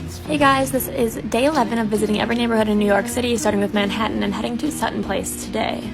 Hey guys, this is day 11 of visiting every neighborhood in New York City, starting with Manhattan and heading to Sutton Place today.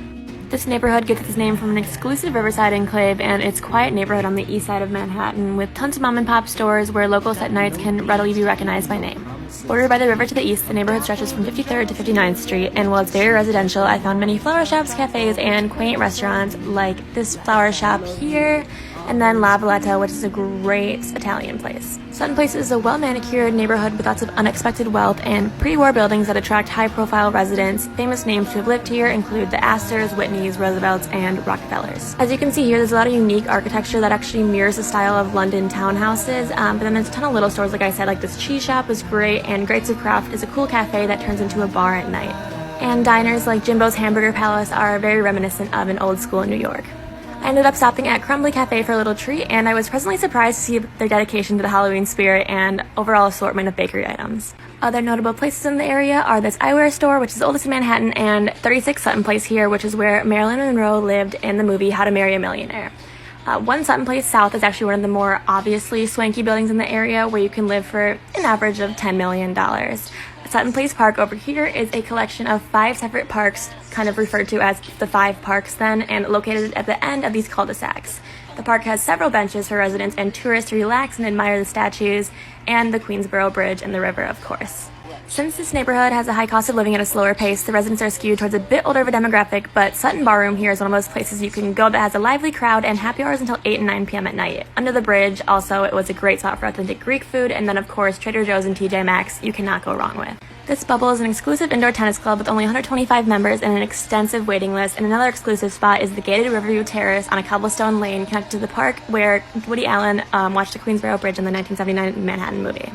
This neighborhood gets its name from an exclusive riverside enclave and its quiet neighborhood on the east side of Manhattan with tons of mom and pop stores where local Suttonites can readily be recognized by name. Bordered by the river to the east, the neighborhood stretches from 53rd to 59th Street, and while it's very residential, I found many flower shops, cafes, and quaint restaurants like this flower shop here, and then La Valletta, which is a great Italian place. Sutton Place is a well-manicured neighborhood with lots of unexpected wealth and pre-war buildings that attract high-profile residents. Famous names who have lived here include the Astors, Whitneys, Roosevelts, and Rockefellers. As you can see here, there's a lot of unique architecture that actually mirrors the style of London townhouses, but then there's a ton of little stores, like I said, like this cheese shop is great, and Greats of Craft is a cool cafe that turns into a bar at night. And diners like Jimbo's Hamburger Palace are very reminiscent of an old school in New York. I ended up stopping at Crumbly Cafe for a little treat, and I was pleasantly surprised to see their dedication to the Halloween spirit and overall assortment of bakery items. Other notable places in the area are this eyewear store, which is the oldest in Manhattan, and 36 Sutton Place here, which is where Marilyn Monroe lived in the movie How to Marry a Millionaire. One Sutton Place South is actually one of the more obviously swanky buildings in the area where you can live for an average of $10 million. Sutton Place Park over here is a collection of 5 separate parks, kind of referred to as the 5 parks then, and located at the end of these cul-de-sacs. The park has several benches for residents and tourists to relax and admire the statues and the Queensboro Bridge and the river, of course. Since this neighborhood has a high cost of living at a slower pace, the residents are skewed towards a bit older of a demographic, but Sutton Barroom here is one of those places you can go that has a lively crowd and happy hours until 8 and 9 p.m. at night. Under the bridge, also, it was a great spot for authentic Greek food, and then of course, Trader Joe's and TJ Maxx you cannot go wrong with. This Bubble is an exclusive indoor tennis club with only 125 members and an extensive waiting list, and another exclusive spot is the gated Riverview Terrace on a cobblestone lane connected to the park where Woody Allen watched the Queensboro Bridge in the 1979 Manhattan movie.